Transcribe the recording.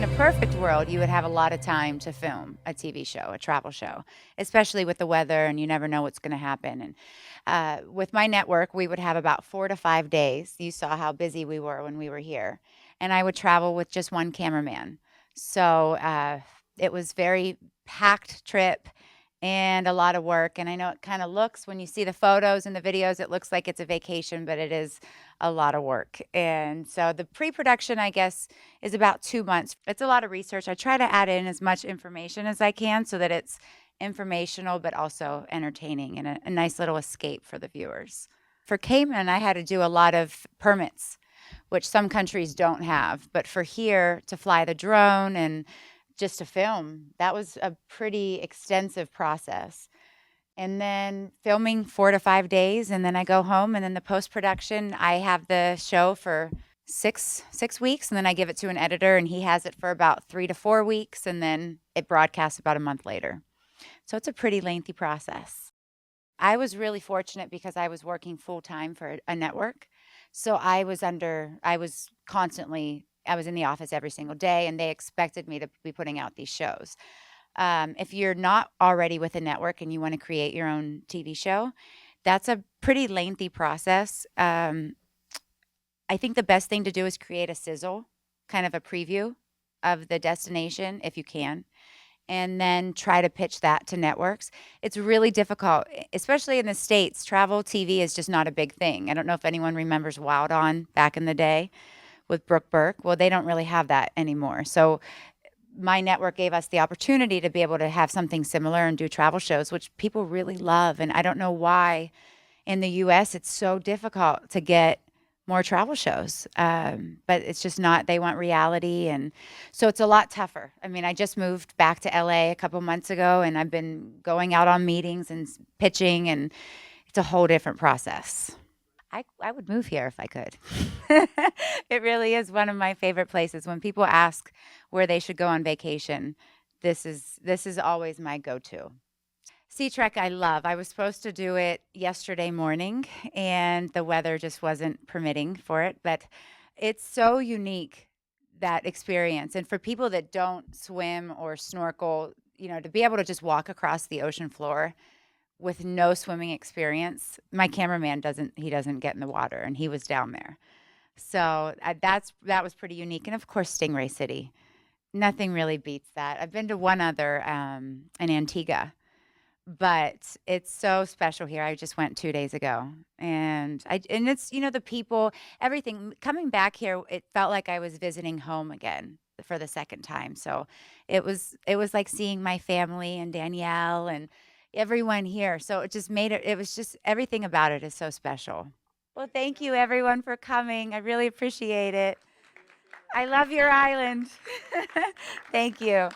in a perfect world, you would have a lot of time to film a TV show, a travel show, especially with the weather, and you never know what's going to happen. And with my network, we would have about 4 to 5 days. You saw how busy we were when we were here. And I would travel with just one cameraman. So it was very packed trip and a lot of work. And I know it kind of looks, when you see the photos and the videos, it looks like it's a vacation, but it is a lot of work. And so the pre-production, I guess, is about 2 months. It's a lot of research. I try to add in as much information as I can so that it's informational, but also entertaining and a nice little escape for the viewers. For Cayman, I had to do a lot of permits, which some countries don't have. But for here, to fly the drone and just to film, that was a pretty extensive process. And then filming 4 to 5 days, and then I go home, and then the post-production, I have the show for six weeks, and then I give it to an editor, and he has it for about 3 to 4 weeks, and then it broadcasts about a month later. So it's a pretty lengthy process. I was really fortunate because I was working full-time for a network. So I was in the office every single day, and they expected me to be putting out these shows. If you're not already with a network and you want to create your own TV show, that's a pretty lengthy process. I think the best thing to do is create a sizzle, kind of a preview of the destination if you can, and then try to pitch that to networks. It's really difficult, especially in the States. Travel TV is just not a big thing. I don't know if anyone remembers Wild On back in the day with Brooke Burke. Well, they don't really have that anymore. So my network gave us the opportunity to be able to have something similar and do travel shows, which people really love. And I don't know why in the US it's so difficult to get more travel shows. But it's just not, they want reality. And so it's a lot tougher. I mean, I just moved back to LA a couple months ago, and I've been going out on meetings and pitching, and it's a whole different process. I would move here if I could. It really is one of my favorite places. When people ask where they should go on vacation, this is always my go-to. Sea Trek I love. I was supposed to do it yesterday morning, and the weather just wasn't permitting for it, but it's so unique, that experience. And for people that don't swim or snorkel, to be able to just walk across the ocean floor with no swimming experience. My cameraman doesn't get in the water, and he was down there. So that was pretty unique. And of course, Stingray City. Nothing really beats that. I've been to one other in Antigua, but it's so special here. I just went 2 days ago, and it's the people, everything. Coming back here, it felt like I was visiting home again for the second time. So it was like seeing my family and Danielle and everyone here. So it just made it was just, everything about it is so special. Well, thank you everyone for coming. I really appreciate it. I love your island. Thank you.